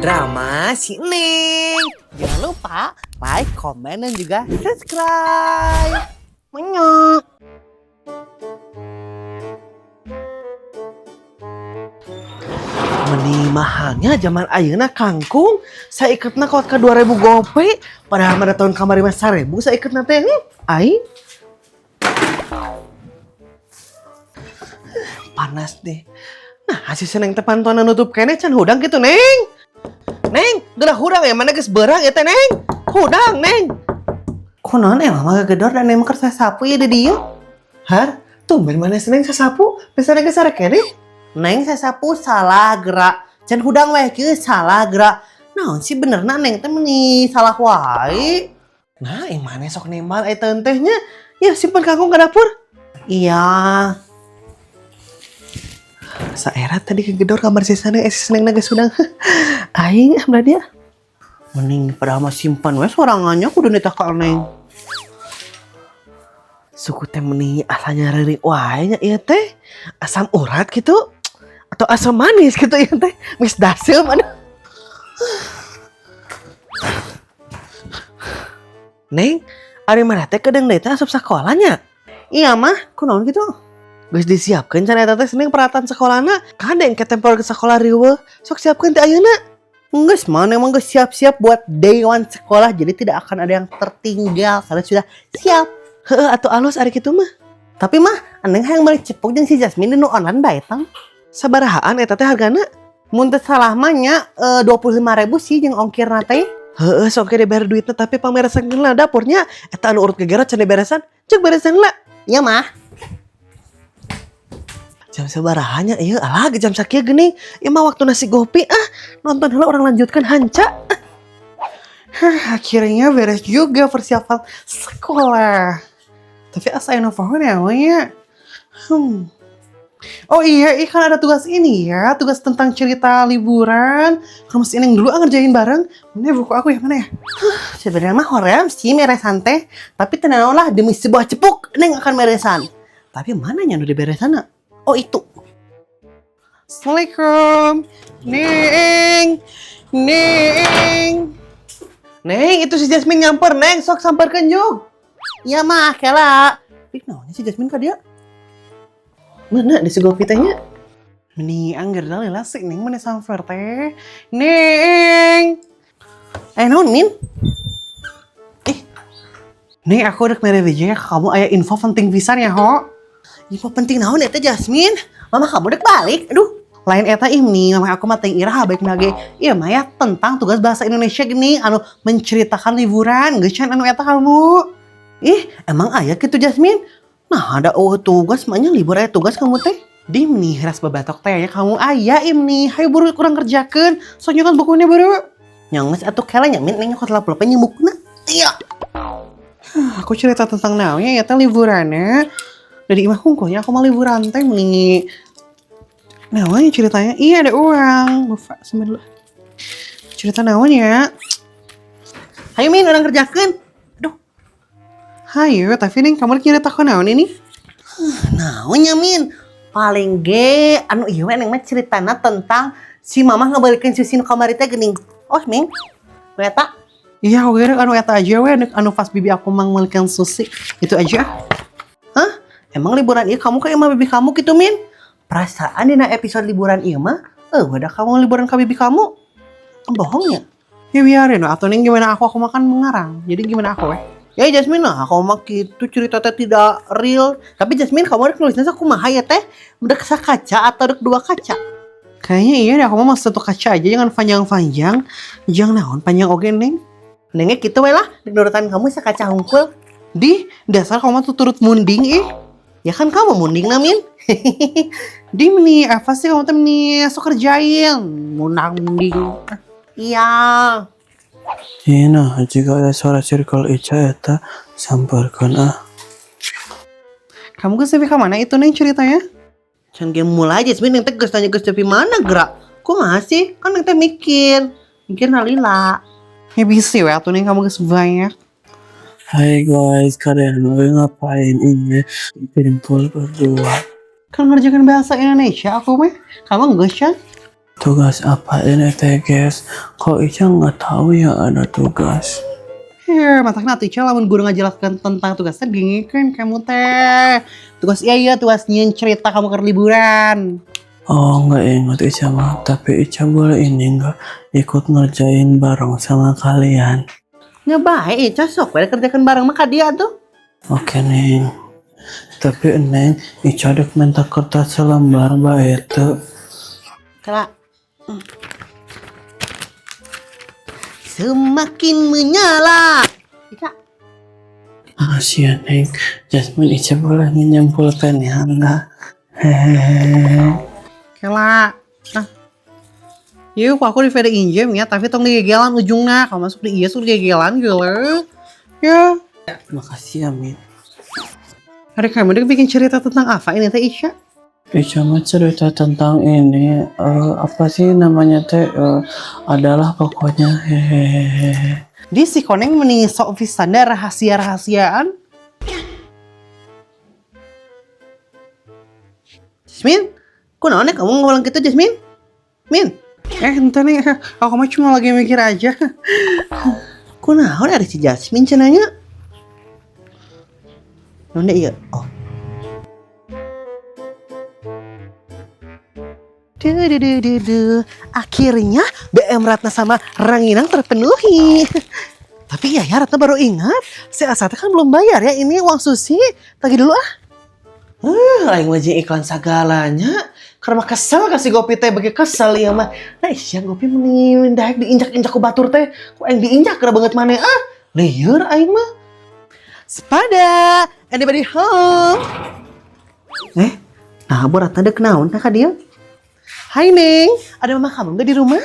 drama si Neng. Jangan lupa like, komen, dan juga subscribe. Menyok. Meni mahalnya zaman ayeuna kangkung saya ikutna kuat ke 2000 gope padahal pada tahun kamari mah 1000 saya ikutna teh ai panas deh. Nah hasil seneng teh pantuan nutup kene can hudang gitu Neng gelah hudang ya mana geus beurang ya teh Neng hudang Neng kunaon mah gegedor dan emang keur sasapu ya di dieu har tumben mana seneng sasapu pesana geus sarek kene Neng sasapu salah gerak. Can hudang weh kieu salah gerak. Naon sih benerna Neng teh meni salah wae. Nah, mana sok nembal eta tehnya? Ya simpen kangkung ke dapur. Iya. Saera tadi kegedor kamar si Saneng si Seneng geus hudang. Aing belah dia. Mending padahal mah simpan we sorangannya kudu nitah ka Neng. Suku teh meni asalnya reuring wae nya ieu teh. Asam urat gitu. Atau asam manis gitu ya teh mis dasem aduh. Neng ari mana teh kedeung deui teh asup sakolanya iya mah kunaon gitu geus disiapkeun can eta teh Seneng peralatan sekolahna kadeng ke tempel ke sekolah riweuh sok siapkeun teh ayeuna geus mah emang geus siap-siap buat day one sekolah jadi tidak akan ada yang tertinggal karena sudah siap heueuh atuh alus ari kitu mah tapi mah Neng hayang balik cepuk jeung si Jasmine nu online bae tang sabarahaan eta teh hargana? Mun teu salah mah nya 25.000 sih jeung ongkirna teh. Heueuh sok ge dibayar duitna tapi pameresankeun lah dapurnya eta anu urut gegeret can diberesan. Ceuk beresan lah. Iya mah. Jam sabaraha nya ieu alah jam sakieu geuning. Ieu mah waktu nasi gopi nonton heula orang lanjutkan hanca. Akhirnya beres juga persiapan sekolah. Tapi asa anu pohon ya we. Oh iya, kan ada tugas ini ya, tugas tentang cerita liburan. Kalau Mas Ineng dulu ngerjain bareng, mana buku aku yang mana ya? Sebenarnya mah hoream sih meresan teh, tapi tenang lah demi sebuah cepuk, Neng akan meresan. Tapi mana yang udah beresan? Oh itu. Assalamualaikum, Neng, itu si Jasmine nyamper, Neng, sok samperkeun juk. Iya mah, kela. Ih, naonnya si Jasmine ka dia? Mana di segopi tehnya? Meni angger dah sih Neng mana samper teh. Neng. Naon Min? Neng aku udah mere WJ kamu aya info penting pisan ya ho. Info penting naon eta Jasmine? Mama kamu udah balik. Aduh, lain eta ini mama aku mah teh iraha baik nage. Iya mah ya tentang tugas bahasa Indonesia gini anu menceritakan liburan. Geus can anu eta kamu. Emang aya kitu Jasmine? Nah ada tugas makanya libur aya tugas kamu teh dim nih ras babatok teh ya kamu aya im nih hayu buru kurang kerjakeun soalnya kan bukunya buru nyangges atuh kela nyamin neng nyokot lapel penye bukuna iya aku cerita tentang naonnya ya teh liburannya dari imah hungkunya aku mau liburan teh nih naonnya ceritanya iya ada uang lupa sama dulu cerita naonnya hayu min orang kerjakeun. Hayu, tapi Neng kamu cerita ku naon ini? Naonnya Min? Paling ge anu ieu Neng mah ceritana tentang si Mama ngabalikeun Susi nu kamari teh geuning. Oh, Min. Eta? Iya, oge anu eta aja we anu pas bibi aku mangmalikeun Susi. Itu aja. Hah? Emang liburan ieu kamu ka imah bibi kamu gitu, Min? Perasaan dina episode liburan ieu mah udah kamu liburan ka bibi kamu. Bohongnya. Ya biarin atuh Neng gimana aku makan mengarang. Jadi gimana aku weh? Ya Jasmine lah, kamu mah gitu cerita teh tidak real. Tapi Jasmine kamu nulisnya kumaha ya teh? Udah kaca atau udah dua kaca? Kayaknya iya deh, kamu mah satu kaca aja, jangan panjang-panjang. Jangan naon panjang oge Neng. Nengnya gitu we lah, nurutan kamu sakaca hungkul. Di dasar kamu tuh turut munding Ya kan kamu munding namin. Di nih apa sih kamu tuh nih sok kerjain munding. Iya. Nah, jika ada suara circle Ica eta samperkeun Kamu geus nepi ka mana itu Neng ceritanya? Can ge mulai Jasmine Neng teh geus tanya geus nepi mana gerak. Kumaha sih? Kan Neng teh mikir nalila. Ya bisi we atuh Neng kamu geus banyak. Hai guys, kalian mau ngapain ini? Kumpul berdua. Kan ngerjakan bahasa Indonesia aku mah. Kamu geus can? tugas apa ini teh guys? Kok Ica nggak tahu ya ada tugas? Matakna atuh Ica lamun guru ngajelaskeun tentang tugasnya gengikeun kamu teh. Tugas iya tugas nyeun cerita kamu ke liburan. Oh nggak ingat Ica mah, tapi Ica boleh ini nggak ikut ngerjain bareng sama kalian? Nggak baik Ica sok we kerjakan bareng mah ka dia tuh. Oke Neng, tapi Neng Ica dek minta kertas selembar bae teu. Kala. Semakin menyala. Ica. Makasih ya Neng, Jasmine Ica boleh minjem pulpen ya enggak? Hehehe. Kela. Nah. Yuk aku di VD injem ya, tapi tong digegelan ujungnya. Kalau masuk di iya sudah digegelan gila. Ya. Makasih ya Min. Hari kamu udah bikin cerita tentang apa ini teh Isya? Ica mah cerita tentang ini apa sih namanya teh adalah pokoknya hehehe. Di si koneng mending sok visanda rahasia-rahasiaan. Jasmine, kunaon kamu ngomong gitu Jasmine? Min, entar nih, aku mah cuma lagi mikir aja. Kunaon ada si Jasmine cenanya? Nonde iya, oh. Akhirnya BM Ratna sama Ranginang terpenuhi. Tapi ya Ratna baru ingat, si Asata kan belum bayar ya ini uang Susi. Tagi dulu ah. Aing wajib iklan segalanya. Karena kesel kasih Gopi teh bagi kesel ya mah. Nah siang Gopi mending daek diinjak-injak ku batur teh. Ku aing diinjak kena banget mana ah. Lieur aing mah. Sepada, anybody home? Nah bu Ratna dek naon kakak dia? Hai Neng, ada mama kamu nggak di rumah?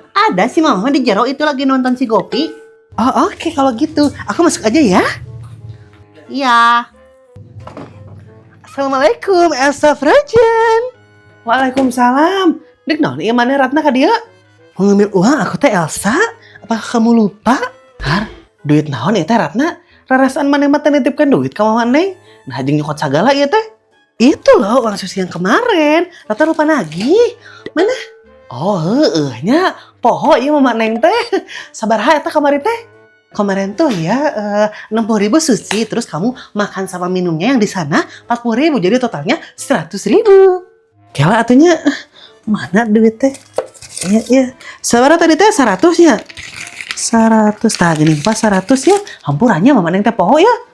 Ada si mama di jero itu lagi nonton si Gopi. Oh oke kalau gitu, aku masuk aja ya. Iya. Assalamualaikum Elsa Frajan. Waalaikumsalam. Dek naon ieu maneh Ratna ka dia? Mau ngambil uang aku teh Elsa? Apakah kamu lupa? Har, duit naon ieu teh Ratna? Rarasan maneh mah teh nitipkeun duit ka mama Neng. Nah jeung nyokot sagala ieu teh. Itu loh uang Susi yang kemarin. Ratna lupa nagih. Mana? Oh nya poho ieu mama Neng teh. Sabaraha eta kamari teh? Kemarin tuh ya 60.000 Susi, terus kamu makan sama minumnya yang di sana 40.000, jadi totalnya 100.000. Kela atunya mana duit teh? Iya. Sabaraha tadi teh 100 ya? 100 tah gini pas 100 ya. Hampurannya mama Neng teh poho ya.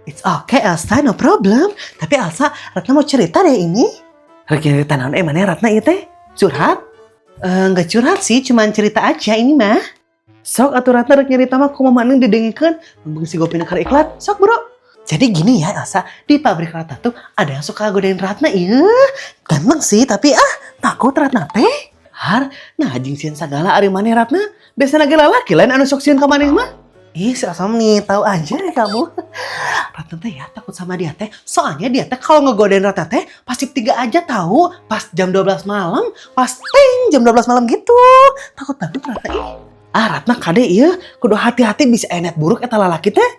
It's okay Elsa, no problem. Tapi Elsa, Ratna mau cerita deh ini. Rek cerita naon mana Ratna ieu teh? Curhat? Enggak curhat sih, cuman cerita aja ini mah. Sok atuh Ratna rek nyerita mah kumaha maneh didengikeun, mumpung si Gopi keur iklan. Sok bro. Jadi gini ya Elsa, di pabrik Ratna tuh ada yang suka godain Ratna ieu. Ganteng sih, tapi takut Ratna teh. Har, nah jeung sieun sagala ari maneh Ratna. Biasana ge lalaki lain anu sok sieun ka maneh mah. Ih, si Elsa nih tahu aja ya kamu. Ratna teh ya takut sama dia teh. Soalnya dia teh kalau ngegodain Ratna teh pasti 3 aja tahu. Pas jam 12 malam, pas jam 12 malam gitu. Takut banget Ratna ih. Ratna kade iya kudu hati-hati bisa enet buruk eta lalaki teh.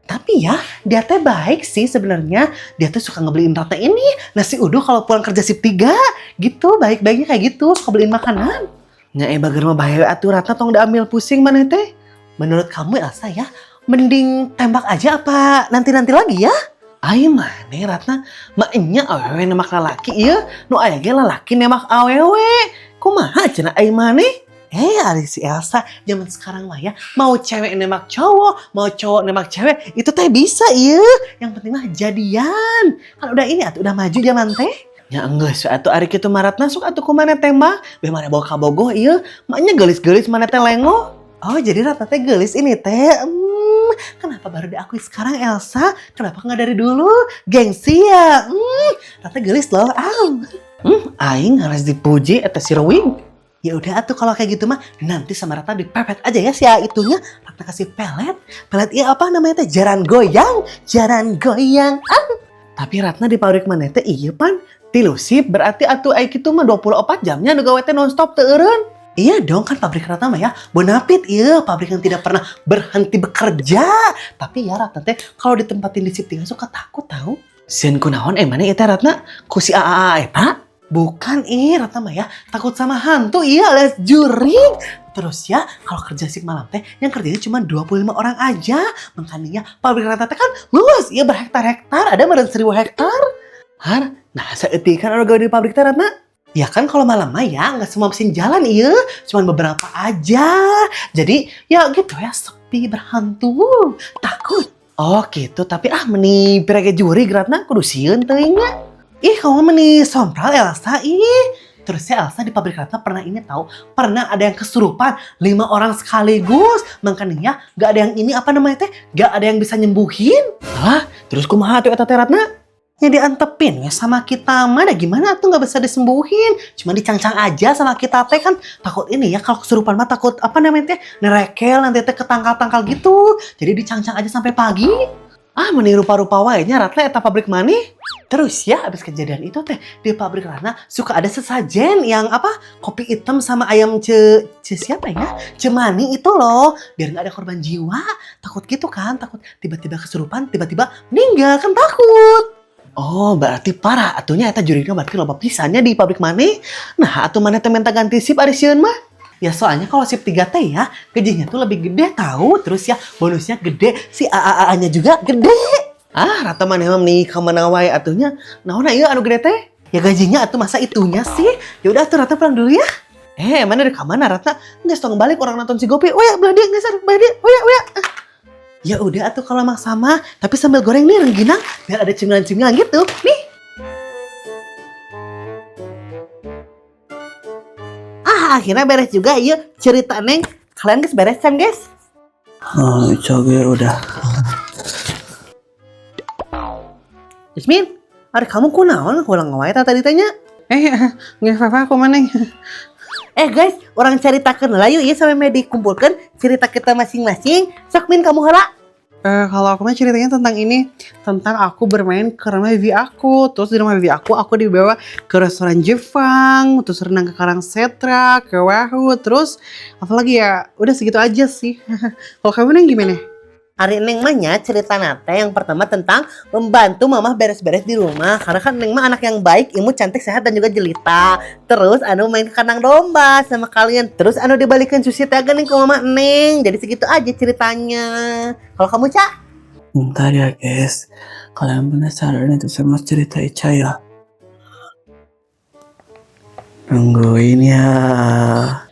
Tapi ya dia teh baik sih sebenarnya. Dia teh suka ngebeliin Ratna ini nasi uduk kalau pulang kerja shift 3 gitu. Baik-baiknya kayak gitu, suka beliin makanan. Nya bager mah bae atuh Ratna tong diambil pusing maneh teh. Menurut kamu Elsa ya, mending tembak aja apa nanti-nanti lagi ya? Ai maneh Ratna, mah enya awewe nemak lalaki ieu, nu aya ge lalaki nemak awewe. Kumaha cenah ai maneh? Ari si Elsa zaman sekarang mah ya, mau cewek nembak cowok, mau cowok nembak cewek, itu teh bisa ieu. Yang penting mah jadian. Kan udah ini atuh udah maju zaman teh. Ya geus atuh ari kitu mah Ratna sok atuh ku maneh tembak, be maneh bawa ka Bogoh ieu, maknya gelis-gelis maneh teh lengo. Oh jadi Ratna teh gelis ini teh. Kenapa baru diakui sekarang Elsa? Kenapa nggak dari dulu? Gengsi ya. Ratna gelis loh. Aing harus dipuji eta si Rowing. Ya udah atuh kalau kayak gitu mah nanti sama Ratna dipepet aja ya si itunya. Ratna kasih pelet. Pelet iya apa namanya teh? Jaran goyang. Tapi Ratna di pabrik mana teh iya pan. Tilusip berarti atuh ai kitu mah 24 jamnya nu gawe teh nonstop teu eureun. Iya dong kan pabrik Ratna mah ya bonafit iya pabrik yang tidak pernah berhenti bekerja. Tapi ya Ratna teh kalau ditempatin di shift 3 suka takut tahu. Sieun kunaon mana eta Ratna? Ku si AA eta? Bukan Ratna mah ya, takut sama hantu alias juring. Terus ya, kalau kerja shift malam teh, yang kerjanya cuma 25 orang aja. Makanya pabrik Ratna teh kan luas, berhektar-hektar, ada meren 1000 hektar. Nah seetik kan orang gawe di pabrik teh Ratna. Ya kan kalau malam mah ya, nggak semua mesin jalan cuma beberapa aja. Jadi ya gitu ya, sepi berhantu, takut. Oh gitu, tapi meni pirege juri Ratna kudu sieun teuing nya. Kamu meni sompral Elsa, Terus Elsa di pabrik Ratna pernah pernah ada yang kesurupan 5 orang sekaligus. Makanya gak ada yang gak ada yang bisa nyembuhin. Terus kumaha tuh eta teh Ratna? Ya diantepin ya sama kita mah, gimana tuh gak bisa disembuhin. Cuma dicangcang aja sama kita teh kan. Takut kalau kesurupan mah takut nerekel nanti teh ketangkal-tangkal gitu. Jadi dicangcang aja sampai pagi. Meni rupa-rupa wae nya Ratna eta pabrik maneh. Terus ya abis kejadian itu teh di pabrik Ratna suka ada sesajen yang kopi hitam sama ayam siapa ya? Cemani itu loh, biar nggak ada korban jiwa. Takut gitu kan, takut tiba-tiba kesurupan, tiba-tiba meninggal kan takut. Oh berarti parah atunya eta jurina berarti loba pisannya di pabrik maneh. Nah atuh maneh teh minta ganti sip ari sieun mah. Ya soalnya kalau sip 3 teh ya gajinya tuh lebih gede tahu. Terus ya bonusnya gede, si AAA-nya juga gede. Rata maneh mah nih kamana wae atunya. Naonna ieu anu gede teh? Ya gajinya atuh masa itunya sih. Ya udah atuh Rata pulang dulu ya. Mana dari kamana Rata? Geus tong balik orang nonton si Gopi. Oya beladi geser beladi. Oya. Ya udah atuh kalau emang sama, tapi sambil goreng nih rengginang biar ada cemilan-cemilan gitu. Nih. Akhirnya beres juga cerita Neng. Kalian guys beres kan guys? Coba udah. Jasmine, ada kamu kunaon ulang wae tadi tanya? Nggak apa-apa aku mana. Guys, orang ceritakeun lah yuk sampai Medi kumpulkan cerita kita masing-masing. Sok Min kamu heula. Kalau aku mah ceritanya tentang ini, tentang aku bermain ke rumah bibi aku. Terus di rumah bibi aku dibawa ke restoran Jepang, terus renang ke Karangsetra, ke Wahoo, terus apalagi ya, udah segitu aja sih. Kalau kamu Neng gimana? Hari Neng mahnya cerita nate yang pertama tentang membantu mamah beres-beres di rumah. Karena kan Neng mah anak yang baik, imut, cantik, sehat, dan juga jelita. Terus main ke kandang domba sama kalian. Terus dibalikin sushi teh Neng ke mama Neng. Jadi segitu aja ceritanya. Kalau kamu Cak? Bentar ya guys, kalian penasaran itu sama cerita Ica ya? Tungguin ya.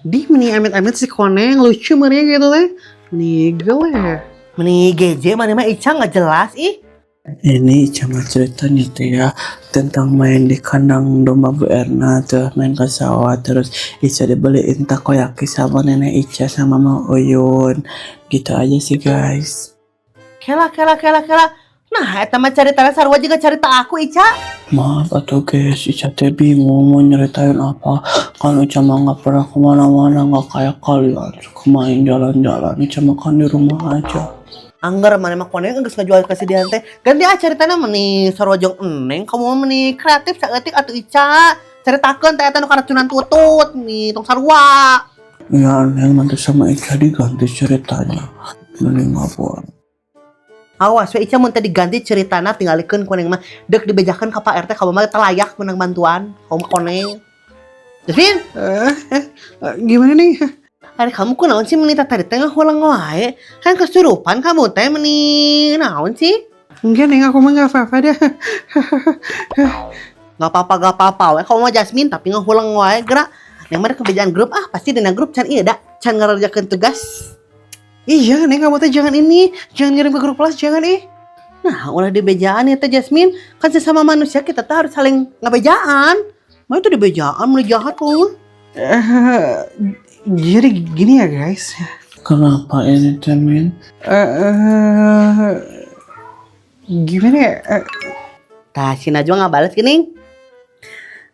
Di meni amit-amit si Koneng lucu mana gitu teh. Nigel ya. Meni GJ mana mah Ica nggak jelas Ini cuma ceritanya tuh ya tentang main di kandang domba Bu Erna tuh, main ke sawah terus Ica dibeliin takoyaki sama nenek Ica sama Mama Oyun. Gitu aja sih guys. Kela. Nah, eta mah caritana sarua juga cerita aku Ica. Maaf atuh guys, Ica teh bingung mau nyeritain apa. Kan Ica mah nggak pernah kemana-mana, nggak kayak kalian suka main jalan-jalan. Ica makan di rumah aja. Angger mana mah Koneng geus ngajual kesedihan teh. Ganti ceritana meni sarua jeung Neng, kamu meni kreatif saeutik atuh Ica. Ceritakeun teh eta nu karacunan tutut nih tong sarua. Ya Neng nanti sama Ica diganti ceritanya. Mending ngapun. Awas we Ica mun teh diganti ceritana tinggalikeun Koneng mah deuk dibejakeun ka Pak RT kamu mah teu layak menang bantuan. Kamu Koneng. Jasmine, Gimana nih? Ari kamu kunaon sih meni tadi teh ngahulang wae? Kan kesurupan kamu teh meni naon sih? Enggak Neng, aku mah gak apa-apa dah. Gak apa-apa we. Kamu mah Jasmine tapi ngahulang wae gerak. Yang mana kebiasaan grup pasti dina grup can ieu da can ngarjakeun tugas. Iya Neng, kamu teh jangan ngirim ke grup kelas, jangan Nah, ulah dibejaan ya teh Jasmine. Kan sesama manusia kita tuh harus saling ngabejaan. Mau itu dibejaan, mulai jahat loh. Jadi gini ya guys. Kenapa ini Min? Gimana ya? Tah, si Najwa nggak balas gini.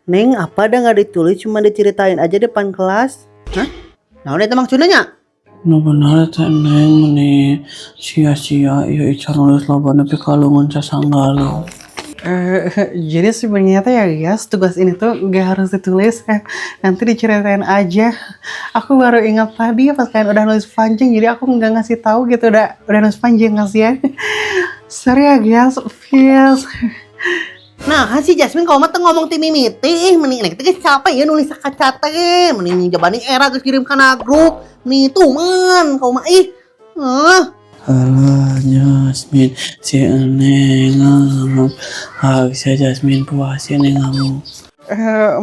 Neng, apa dah nggak ditulis, cuma diceritain aja depan kelas. Nah, udah itu maksudnya. No benar teh Neng meni sia-sia ya Ica nulis loba nepi kalungan sasanggalo. Jadi sebenarnya teh ya guys, tugas ini tuh gak harus ditulis, nanti diceritain aja. Aku baru ingat tadi pas kalian udah nulis panjang, jadi aku nggak ngasih tahu gitu, udah nulis panjang kasihan. Sorry ya guys, please. Nah, si Jasmine kau mah teu ngomong ti mimiti, mending ini teh siapa ya nulis kaca teh, mending jabani era geus kirim kana grup. Nih tuh man, kau mah ih. Alah Jasmine, si Neng ngamuk. Harusnya Jasmine puasin Neng ngamuk.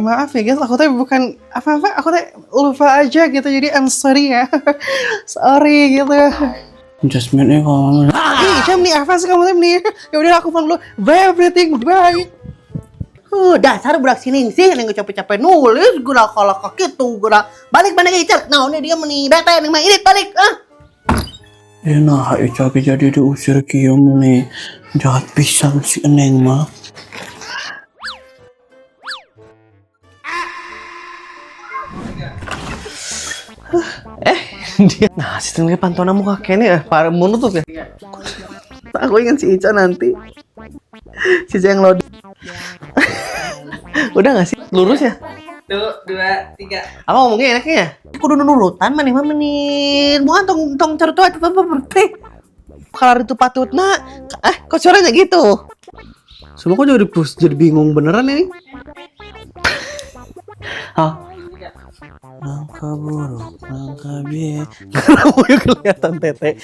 Maaf ya guys, aku teh bukan apa-apa, aku teh lupa aja gitu, jadi I'm sorry ya. Sorry gitu. Jasmine kalau ih, jam nih apa sih kamu teh nih? Ya udah aku pulang dulu. Bye everything, bye. Dasar budak sining sih, neng capek-capek nulis, gura kalau kitu, gura balik mana icer. Nah, ini dia meni bete neng mah ini balik. Nah, Ica jadi diusir kieu nih. Jahat pisan si Neng mah. Dia nah sistemnya pantauan muka kayaknya para menutup ya. Aku ingat si Ica nanti. Si Ica yang load. Udah gak sih? Lurus ya? 1, 2, 3. Apa ngomongnya enaknya ya? Kudu nurutan maneh mah menit. Moal tong carutua teh. Kalau itu patutna kok suaranya gitu? Semua kok jadi bingung beneran ini. Hah? Langkah buruk, langkah biar. Kamu yang kelihatan tete.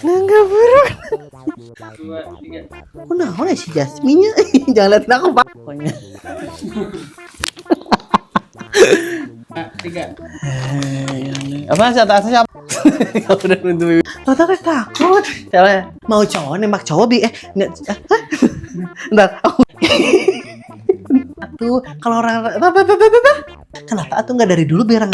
Langkah buruk. 2, 3. Oh, nah, si Jasmine-nya. Jangan liatin aku, Pak. Pokoknya. 3. Apa sih atas siapa? Udah nunjuk. Rata teh takut. Cara mau cowok nembak cowok Ntar aku Atuh, kalau orang kenapa atuh nggak dari dulu birang